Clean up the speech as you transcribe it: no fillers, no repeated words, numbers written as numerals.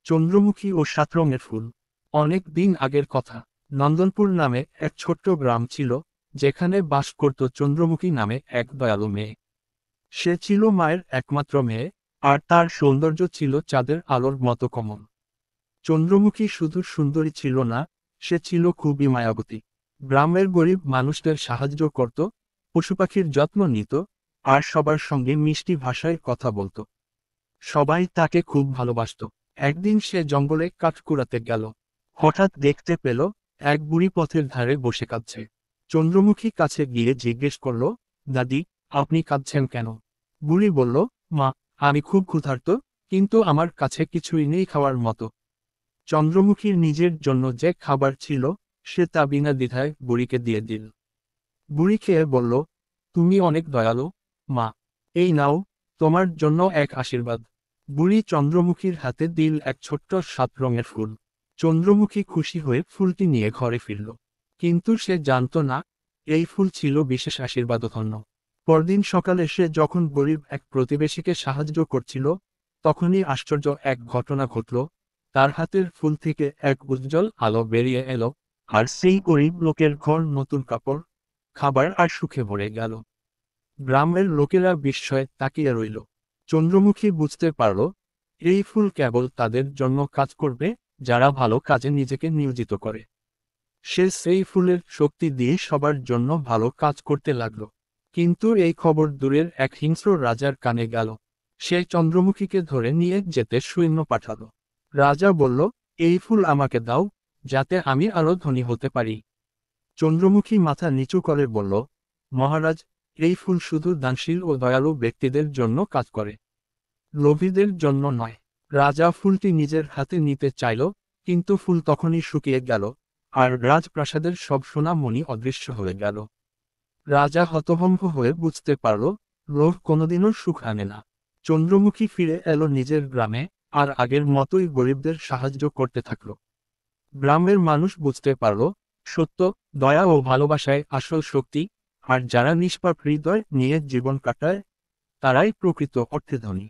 চন্দ্রমুখী ও 7 রঙের ফুল। অনেক দিন আগের কথা। নন্দনপুর নামে এক ছোট্ট গ্রাম ছিল, যেখানে বাস করত চন্দ্রমুখী নামে এক দয়ালু মেয়ে। সে ছিল মায়ের একমাত্র মেয়ে, আর তার সৌন্দর্য ছিল চাঁদের আলোর মতো কমল। চন্দ্রমুখী শুধু সুন্দরী ছিল না, সে ছিল খুবই মায়াবতী। গ্রামের গরিব মানুষদের সাহায্য করত, পশুপাখির যত্ন নিত, আর সবার সঙ্গে মিষ্টি ভাষায় কথা বলতো। সবাই তাকে খুব ভালোবাসত। একদিন সে জঙ্গলে কাঠ কুড়াতে গেল। হঠাৎ দেখতে পেল এক বুড়ি পথের ধারে বসে কাঁদছে। চন্দ্রমুখী কাছে গিয়ে জিজ্ঞেস করল, দাদি, আপনি কাঁদছেন কেন? বুড়ি বলল, মা, আমি খুব ক্ষুধার্ত, কিন্তু আমার কাছে কিছুই নেই খাওয়ার মতো। চন্দ্রমুখীর নিজের জন্য যে খাবার ছিল, সে তা বিনা দ্বিধায় বুড়িকে দিয়ে দিল। বুড়ি খেয়ে বলল, তুমি অনেক দয়ালু, মা। এই নাও, তোমার জন্য এক আশীর্বাদ। বুড়ি চন্দ্রমুখীর হাতে দিল এক ছোট্ট 7 রঙের ফুল। চন্দ্রমুখী খুশি হয়ে ফুলটি নিয়ে ঘরে ফিরল। কিন্তু সে জানত না, এই ফুল ছিল বিশেষ আশীর্বাদধন্য। পরদিন সকালে সে যখন গরিব এক প্রতিবেশীকে সাহায্য করছিল, তখনই আশ্চর্য এক ঘটনা ঘটল। তার হাতের ফুল থেকে এক উজ্জ্বল আলো বেরিয়ে এলো, আর সেই গরিব লোকের ঘর নতুন কাপড়, খাবার আর সুখে ভরে গেল। গ্রামের লোকেরা বিস্ময়ে তাকিয়ে রইল। চন্দ্রমুখী বুঝতে পারল, এই ফুল কেবল তাদের জন্য কাজ করবে, যারা ভালো কাজে নিজেকে নিয়োজিত করে। সে সেই ফুলের শক্তি দিয়ে সবার জন্য ভালো কাজ করতে লাগল। কিন্তু এই খবর দূরের এক হিংস্র রাজার কানে গেল। সে চন্দ্রমুখীকে ধরে নিয়ে যেতে সৈন্য পাঠালো। রাজা বলল, এই ফুল আমাকে দাও, যাতে আমি আরো ধনী হতে পারি। চন্দ্রমুখী মাথা নিচু করে বলল, মহারাজ, এই ফুল শুধু দানশীল ও দয়ালু ব্যক্তিদের জন্য কাজ করে, লোভীদের জন্য নয়। রাজা ফুলটি নিজের হাতে নিতে চাইল, কিন্তু ফুল তখনই শুকিয়ে গেল, আর রাজপ্রাসাদের সব সোনা মণি অদৃশ্য হয়ে গেল। রাজা হতভম্ব হয়ে বুঝতে পারল, লোভ কোনোদিনও সুখ আনে না। চন্দ্রমুখী ফিরে এলো নিজের গ্রামে, আর আগের মতোই গরিবদের সাহায্য করতে থাকল। গ্রামের মানুষ বুঝতে পারল, সত্য, দয়া ও ভালোবাসায় আসল শক্তি, আর যারা নিষ্পাপ হৃদয় নিয়ে জীবন কাটায়, তারাই প্রকৃত অর্থে ধনী।